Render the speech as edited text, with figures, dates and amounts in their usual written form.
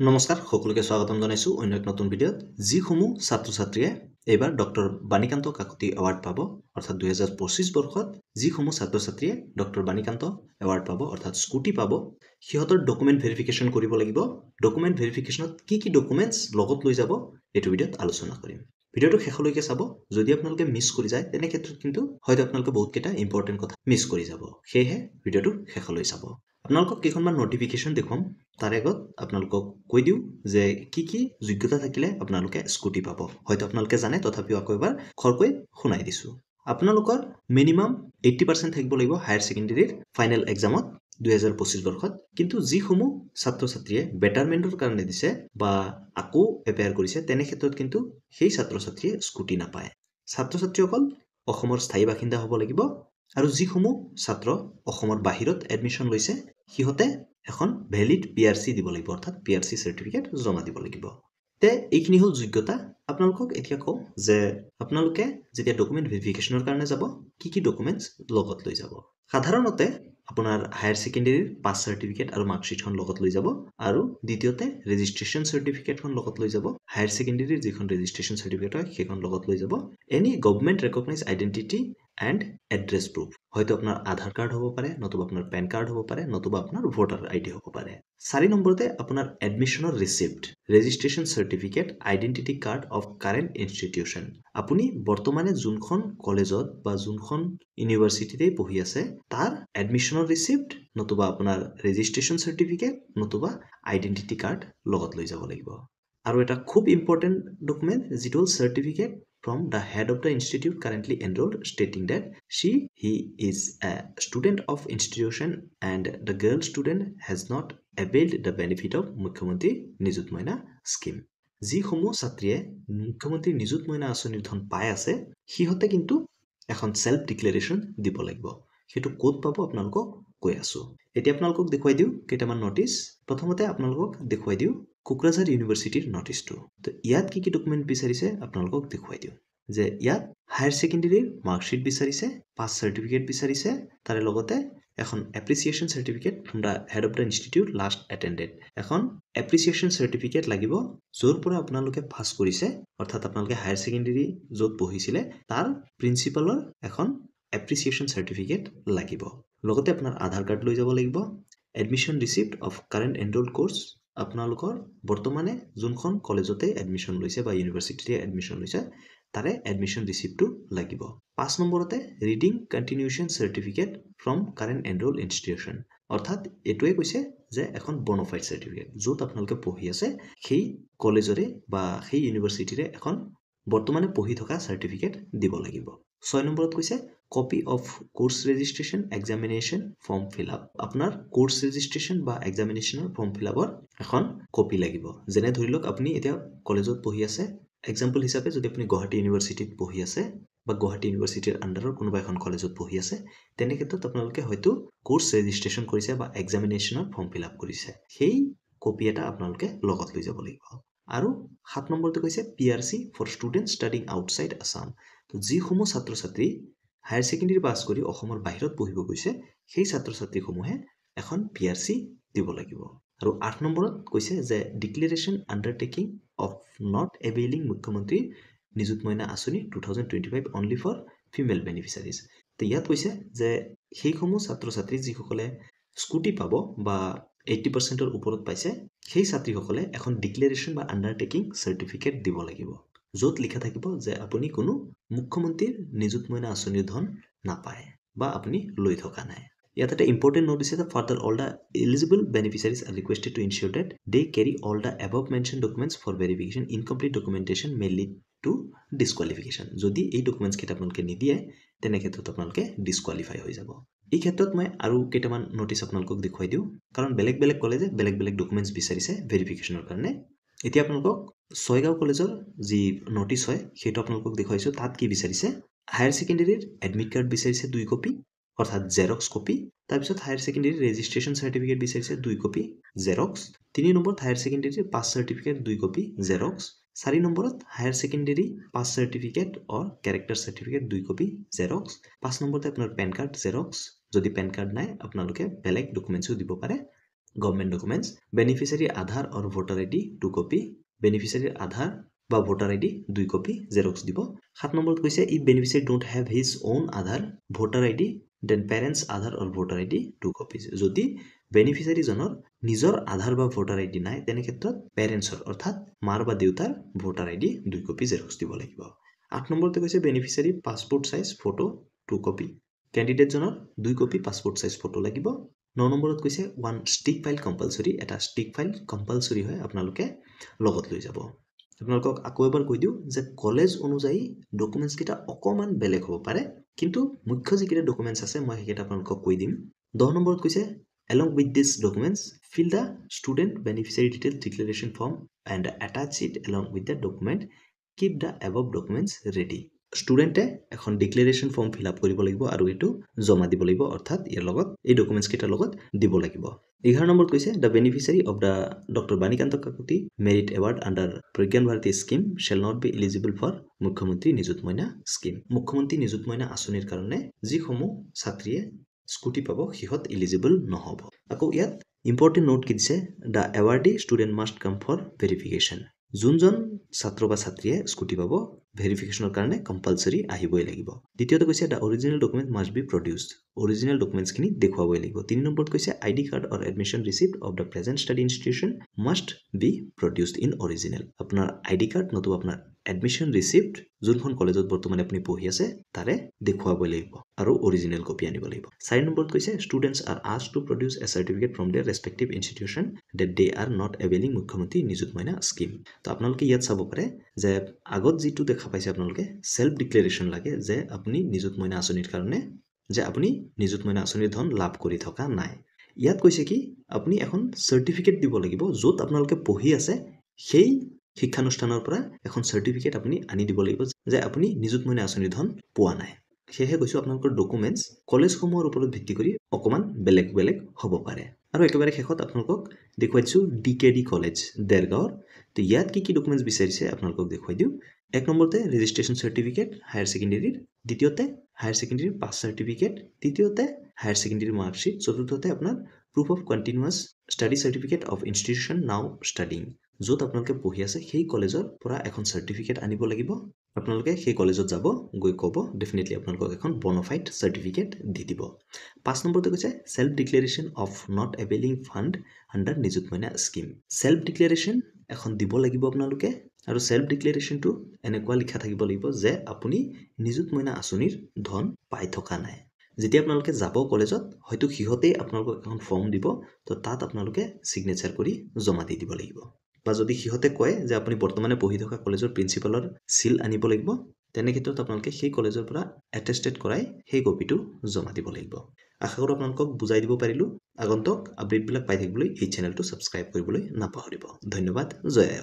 নমস্কাৰ সকলোকে স্বাগতম জনাইছো অন্য এক নতুন ভিডিঅ'ত যিসমূহ ছাত্ৰ ছাত্ৰীয়ে এইবাৰ ডক্টৰ বাণীকান্ত কাকতি এৱাৰ্ড পাব অৰ্থাৎ 2025 বৰ্ষত যিসমূহ ছাত্ৰ ছাত্ৰীয়ে ডক্টৰ বাণীকান্ত এৱাৰ্ড পাব অৰ্থাৎ স্কুটি পাব সিহঁতৰ ডকুমেণ্ট ভেৰিফিকেশ্যন কৰিব লাগিব ডকুমেণ্ট ভেৰিফিকেশ্যনত কি ডকুমেণ্টছ লগত লৈ যাব এইটো ভিডিঅ'ত আলোচনা কৰিম ভিডিঅ'টো শেষলৈকে চাব যদি আপোনালোকে মিছ কৰি যায় তেনে ক্ষেত্ৰত কিন্তু হয়তো আপোনালোকে বহুত কেইটা ইম্পৰ্টেণ্ট কথা মিছ কৰি যাব সেয়েহে ভিডিঅ'টো শেষলৈ চাব আপোনালোকক কেইখনমান নটিফিকেশ্যন দেখুৱাম তাৰ আগত আপোনালোকক কৈ দিওঁ যে কি যোগ্যতা থাকিলে আপোনালোকে স্কুটি পাব হয়তো আপোনালোকে জানে তথাপিও আকৌ এবাৰ খৰকৈ শুনাই দিছোঁ আপোনালোকৰ মিনিমাম 80% থাকিব লাগিব হায়াৰ ছেকেণ্ডেৰীৰ ফাইনেল এক্সামত 2025 বৰ্ষত কিন্তু যিসমূহ ছাত্ৰ ছাত্ৰীয়ে বেটাৰমেণ্টৰ কাৰণে দিছে বা আকৌ এপেয়াৰ কৰিছে তেনে ক্ষেত্ৰত কিন্তু সেই ছাত্ৰ ছাত্ৰীয়ে স্কুটি নাপায় ছাত্ৰ ছাত্ৰীসকল অসমৰ স্থায়ী বাসিন্দা হ'ব লাগিব আৰু যিসমূহ ছাত্ৰ অসমৰ বাহিৰত এডমিশ্যন লৈছে সিহঁতে এখন ভ্যালিড পিআৰসি দিব লাগিব অৰ্থাৎ পিআৰসি সাৰ্টিফিকেট জমা দিব লাগিব তে এইখিনি হল যোগ্যতা আপোনালোকক এতিয়া কওঁ যে আপোনালোকে যেতিয়া ডকুমেণ্ট ভেৰিফিকেশ্যনৰ কাৰণে যাব কি ডকুমেণ্টছ লগত লৈ যাব সাধাৰণতে আপোনাৰ হায়াৰ ছেকেণ্ডেৰীৰ পাছ সাৰ্টিফিকেট আৰু মাৰ্কশ্বিটখন লগত লৈ যাব আৰু দ্বিতীয়তে ৰেজিষ্ট্ৰেশ্যন সাৰ্টিফিকেটখন লগত লৈ যাব হায়াৰ ছেকেণ্ডেৰীৰ যিখন ৰেজিষ্ট্ৰেশ্যন সাৰ্টিফিকেট হয় সেইখন লগত লৈ যাব any government recognise identity and address proof হয়তো আপোনাৰ আধাৰ কাৰ্ড হ'ব পাৰে নতুবা আপোনাৰ পেন কাৰ্ড হ'ব পাৰে নতুবা আপোনাৰ ভোটাৰ আইডি হ'ব পাৰে 4 নম্বৰতে আপোনাৰ এডমিশ্যনৰ receipt registration certificate identity card of current institution আপুনি বৰ্তমানে যোনখন কলেজত বা যোনখন ইউনিভাৰ্চিটিতে পঢ়ি আছে তাৰ এডমিশ্যনৰ ৰিচিপ্ট নতুবা আপোনাৰ ৰেজিষ্ট্ৰেশ্যন সাৰ্টিফিকেট নতুবা আইডেন্টিটি কাৰ্ড লগত লৈ যাব লাগিব আৰু এটা খুব ইম্পৰ্টেণ্ট ডকুমেণ্ট যিটো হ'ল certificate from the head of the institute currently enrolled stating that he is a student of institution and the girl student has not availed the benefit of Mukhyamantri Nijut Moina scheme যিসমূহ ছাত্ৰীয়ে মুখ্যমন্ত্ৰী নিযুত মইনা আঁচনিৰ ধন পাই আছে সিহঁতে কিন্তু এখন সেলফ ডিক্লেৰেশ্যন দিব লাগিব সেইটো কোড পাব আপোনালোকক কৈ আছো এতিয়া আপোনালোকক দেখুৱাই দিও কেইটামান নোটিছ প্ৰথমতে আপোনালোকক দেখুৱাই দিও কোকৰাঝাৰ ইউনিভাৰ্চিটিৰ নোটিছটো তো ইয়াত কি ডকুমেণ্ট বিচাৰিছে আপোনালোকক দেখুৱাই দিও যে ইয়াত হায়াৰ ছেকেণ্ডেৰীৰ মাৰ্কশ্বিট বিচাৰিছে পাছ সাৰ্টিফিকেট বিচাৰিছে তাৰে লগতে এখন appreciation certificate from the head of the institute last attended এখন এপ্ৰিচিয়েশ্যন সাৰ্টিফিকেট লাগিব য'ৰ পৰা আপোনালোকে পাছ কৰিছে অৰ্থাৎ আপোনালোকে হায়াৰ ছেকেণ্ডেৰী য'ত পঢ়িছিলে তাৰ প্ৰিন্সিপালৰ এখন এপ্ৰিচিয়েশ্যন সাৰ্টিফিকেট লাগিব লগতে আপোনাৰ আধাৰ কাৰ্ড লৈ যাব লাগিব admission receipt of current enrolled course আপোনালোকৰ বৰ্তমানে যোনখন কলেজতে এডমিশ্যন লৈছে বা ইউনিভাৰ্চিটিতে এডমিশ্যন লৈছে তাৰে এডমিশ্যন ৰিচিপ্টটো লাগিব 5 নম্বৰতে reading continuation certificate from current enrol institution অৰ্থাৎ এটোৱে কৈছে যে এখন বনফাইড সাৰ্টিফিকেট য'ত আপোনালোকে পঢ়ি আছে সেই কলেজৰে বা সেই ইউনিভাৰ্চিটিৰে এখন বৰ্তমানে পঢ়ি থকা সাৰ্টিফিকেট দিব লাগিব 6 নম্বৰত কৈছে copy of course registration examination form fill up আপোনাৰ কোৰ্স ৰেজিষ্ট্ৰেশ্যন বা এক্সামিনেশ্যনৰ ফৰ্ম ফিল আপৰ এখন কপি লাগিব যেনে ধৰি লওক আপুনি এতিয়া কলেজত পঢ়ি আছে এক্সাম্পল হিচাপে যদি আপুনি গুৱাহাটী ইউনিভাৰ্চিটিত পঢ়ি আছে বা গুৱাহাটী ইউনিভাৰ্চিটিৰ আন্ডাৰৰ কোনোবা এখন কলেজত পঢ়ি আছে তেনে ক্ষেত্ৰত আপোনালোকে হয়তো কোৰ্স ৰেজিষ্ট্ৰেশ্যন কৰিছে বা এক্সামিনেশ্যনৰ ফৰ্ম ফিল আপ কৰিছে সেই কপি এটা আপোনালোকে লগত লৈ যাব লাগিব আৰু 7 নম্বৰতে কৈছে PRC for student studying outside Assam তো যিসমূহ ছাত্ৰ ছাত্ৰী হায়াৰ ছেকেণ্ডেৰী পাছ কৰি অসমৰ বাহিৰত পঢ়িব গৈছে সেই ছাত্ৰ ছাত্ৰীসমূহে এখন পিআৰসি দিব লাগিব আৰু 8 নম্বৰত কৈছে যে ডিক্লেৰেশ্যন আন্ডাৰটেকিং অফ নট এভেইলিং মুখ্যমন্ত্ৰী নিযুত মইনা আঁচনি 2025 অনলি ফৰ ফিমেল বেনিফিচিয়াৰিজ তো ইয়াত কৈছে যে সেইসমূহ ছাত্ৰ ছাত্ৰী যিসকলে স্কুটি পাব বা 80%ৰ ওপৰত পাইছে সেই ছাত্ৰীসকলে এখন ডিক্লেৰেশ্যন বা আন্ডাৰটেকিং সাৰ্টিফিকেট দিব লাগিব য'ত লিখা থাকিব যে আপুনি কোনো মুখ্যমন্ত্ৰীৰ নিযুত মইনা আঁচনিৰ ধন নাপায় বা আপুনি লৈ থকা নাই ইয়াত এটা ইম্পৰ্টেণ্ট নোট দিছে যে further all the eligible beneficiaries are requested to ensure that they carry all the above mention documents for verification incomplete documentation may lead to disqualification যদি এই ডকুমেণ্টছ কেইটা আপোনালোকে নিদিয়ে তেনে ক্ষেত্ৰত আপোনালোকে ডিছকুৱালিফাই হৈ যাব এই ক্ষেত্ৰত মই আৰু কেইটামান নোটিছ আপোনালোকক দেখুৱাই দিওঁ কাৰণ বেলেগ বেলেগ কলেজে বেলেগ বেলেগ ডকুমেণ্টছ বিচাৰিছে ভেৰিফিকেশ্যনৰ কাৰণে এতিয়া আপোনালোকক ছয়গাঁও কলেজৰ যি নোটিছ হয় সেইটো আপোনালোকক দেখুৱাইছোঁ তাত কি বিচাৰিছে হায়াৰ ছেকেণ্ডেৰীৰ এডমিট কাৰ্ড বিচাৰিছে 2 কপি অৰ্থাৎ জেৰক্স কপি তাৰপিছত হায়াৰ ছেকেণ্ডেৰী ৰেজিষ্ট্ৰেশ্যন সাৰ্টিফিকেট বিচাৰিছে 2 কপি জেৰক্স 3 নম্বৰত higher secondary pass certificate 2 copy Xerox 4 নম্বৰত হায়াৰ ছেকেণ্ডেৰী পাছ সাৰ্টিফিকেট অৰ ক্যাৰেক্টাৰ সাৰ্টিফিকেট 2 কপি জেৰক্স 5 নম্বৰতে আপোনাৰ পেন কাৰ্ড জেৰক্স যদি পেন কাৰ্ড নাই আপোনালোকে বেলেগ ডকুমেণ্টছো দিব পাৰে গভৰ্ণমেণ্ট ডকুমেণ্টছ বেনিফিচিয়াৰী আধাৰ আৰু ভোটাৰ আইডি 2 কপি বেনিফিচিয়াৰীৰ আধাৰ বা ভোটাৰ আইডি 2 কপি জেৰক্স দিব 7 নম্বৰত কৈছে if beneficiary don't have his own Aadhaar voter ID then parents Aadhaar আৰু ভোটাৰ আইডি 2 কপি যদি বেনিফিচিয়াৰীজনৰ নিজৰ আধাৰ বা ভোটাৰ আইডি নাই তেনে ক্ষেত্ৰত পেৰেণ্টছৰ অৰ্থাৎ মাৰ বা দেউতাৰ ভোটাৰ আইডি 2 কপি জেৰক্স দিব লাগিব 8 নম্বৰতে কৈছে beneficiary passport size photo 2 copy কেণ্ডিডেটজনৰ 2 কপি পাছপোৰ্ট সাইজ ফটো লাগিব 9 নম্বৰত কৈছে ওৱান ষ্টিক ফাইল কম্পালসৰি এটা ষ্টিক ফাইল কম্পালসৰি হয় আপোনালোকে লগত লৈ যাব আপোনালোকক আকৌ এবাৰ কৈ দিওঁ যে কলেজ অনুযায়ী ডকুমেণ্টছ কেইটা অকমান বেলেগ হ'ব পাৰে কিন্তু মুখ্য যিকেইটা ডকুমেণ্টছ আছে মই সেইকেইটা আপোনালোকক কৈ দিম 10 নম্বৰত কৈছে along with these documents fill the student beneficiary detail declaration form and attach it along with the document keep the above documents ready student এখন declaration form fill up কৰিব লাগিব আৰু এটো জমা দিব লাগিব অৰ্থাৎ ইয়াৰ লগত এই ডকুমেণ্টছ কেইটাৰ লগত দিব লাগিব 11 নম্বৰত কৈছে the beneficiary of the Dr. Banikanta Kakuti merit award under Pragyan Bharati scheme shall not be eligible for মুখ্যমন্ত্ৰী নিযুত মইনা scheme মুখ্যমন্ত্ৰী নিযুত মইনা আঁচনিৰ কাৰণে যিসমূহ ছাত্ৰীয়ে স্কুটি পাব হিহত এলিজিবল নহব আকৌ ইয়াত ইম্পৰ্টেন্ট নোট কি দিছে দা এৱাৰ্ডি ষ্টুডেন্ট মাষ্ট কাম ফৰ ভেৰিফিকেশন যোনজন ছাত্ৰ বা ছাত্ৰীয়ে স্কুটি পাব ভেৰিফিকেশনৰ কাৰণে কম্পালসৰি আহিবই লাগিব দ্বিতীয়তে কৈছে the original document must be produced original documents খিনি দেখুৱাবই লাগিব 3 নম্বৰত কৈছে ID card or admission receipt of the present study institution must be produced in original আপোনাৰ আইডি কাৰ্ড নতুবা আপোনাৰ এডমিশন ৰিসিপ্ট যোনখন কলেজত বৰ্তমানে আপুনি পঢ়ি আছে তাৰে দেখুৱাবই লাগিব আৰু অৰিজিনাল কপি আনিব লাগিব 4 নম্বৰত কৈছে students are asked to produce a certificate from their respective institution that they are not availing মুখ্যমন্ত্ৰী নিযুত মইনা স্কিম তো আপোনালোকে ইয়াত চাব পাৰে যে আগত যেটো দেখা পাইছে আপোনালোকে সেলফ ডিক্লেৰেশন লাগে যে আপুনি নিযুত মইনা আঁচনিৰ কাৰণে যে আপুনি নিযুত মইনা আঁচনিৰ ধন লাভ কৰি থকা নাই ইয়াত কৈছে কি আপুনি এখন সাৰ্টিফিকেট দিব লাগিব য'ত আপোনালোকে পঢ়ি আছে সেই শিক্ষানুষ্ঠানৰ পৰা এখন সাৰ্টিফিকেট আপুনি আনি দিব লাগিব যে আপুনি নিযুত মইনা আঁচনিৰ ধন পোৱা নাই সেহে কৈছো আপোনালোকৰ ডকুমেণ্টছ কলেজসমূহৰ ওপৰত ভিত্তি কৰি অকমান বেলেগ বেলেগ হ'ব পাৰে আৰু একেবাৰে শেষত আপোনালোকক দেখুৱাইছো ডিকেডি কলেজ দেৰগাঁৱৰ তো ইয়াত কি ডকুমেণ্টছ বিচাৰিছে আপোনালোকক দেখুৱাই দিও এক নম্বৰতে ৰেজিষ্ট্ৰেচন সাৰ্টিফিকেট হায়াৰ সেকেন্ডাৰীৰ দ্বিতীয়তে হায়াৰ সেকেন্ডাৰী পাছ সাৰ্টিফিকেট তৃতীয়তে হায়াৰ সেকেন্ডাৰী মাৰ্কশিট চতুৰ্থতে আপোনাৰ proof of continuous study certificate of institution now studying য'ত আপোনালোকে পঢ়ি আছে সেই কলেজৰ পৰা এখন সাৰ্টিফিকেট আনিব লাগিব আপোনালোকে সেই কলেজত যাব গৈ ক'ব ডেফিনেটলি আপোনালোকক এখন বনফাইড সাৰ্টিফিকেট দি দিব 5 নম্বৰতে কৈছে self declaration of not availing fund under Nijut Moina scheme self ডিক্লেৰেশন এখন দিব লাগিব আপোনালোকে আৰু সেলফ ডিক্লেৰেশনটো এনেকুৱা লিখা থাকিব লাগিব যে আপুনি নিযুত মইনা আঁচনিৰ ধন পাই থকা নাই যেতিয়া আপোনালোকে যাব কলেজত হয়তো হিহতে আপোনালোকক এখন ফৰ্ম দিব তো তাত আপোনালোকে সিগনেচাৰ কৰি জমা দি দিব লাগিব বা যদি হিহতে কয় যে আপুনি বৰ্তমানে পঢ়ি থকা কলেজৰ প্ৰিন্সিপালৰ সিল আনিব লাগিব তেনে ক্ষেত্ৰত আপোনালোকে সেই কলেজৰ পৰা এটেস্টেড কৰাই সেই কপিটো জমা দিব লাগিব আশা কৰো আপোনালোকক বুজাই দিব পাৰিলো আগন্তুক আপডেটবিলাক পাই থাকিবলৈ এই চেনেলটো সাবস্ক্ৰাইব কৰিবলৈ নাপাহৰিব ধন্যবাদ জয় আই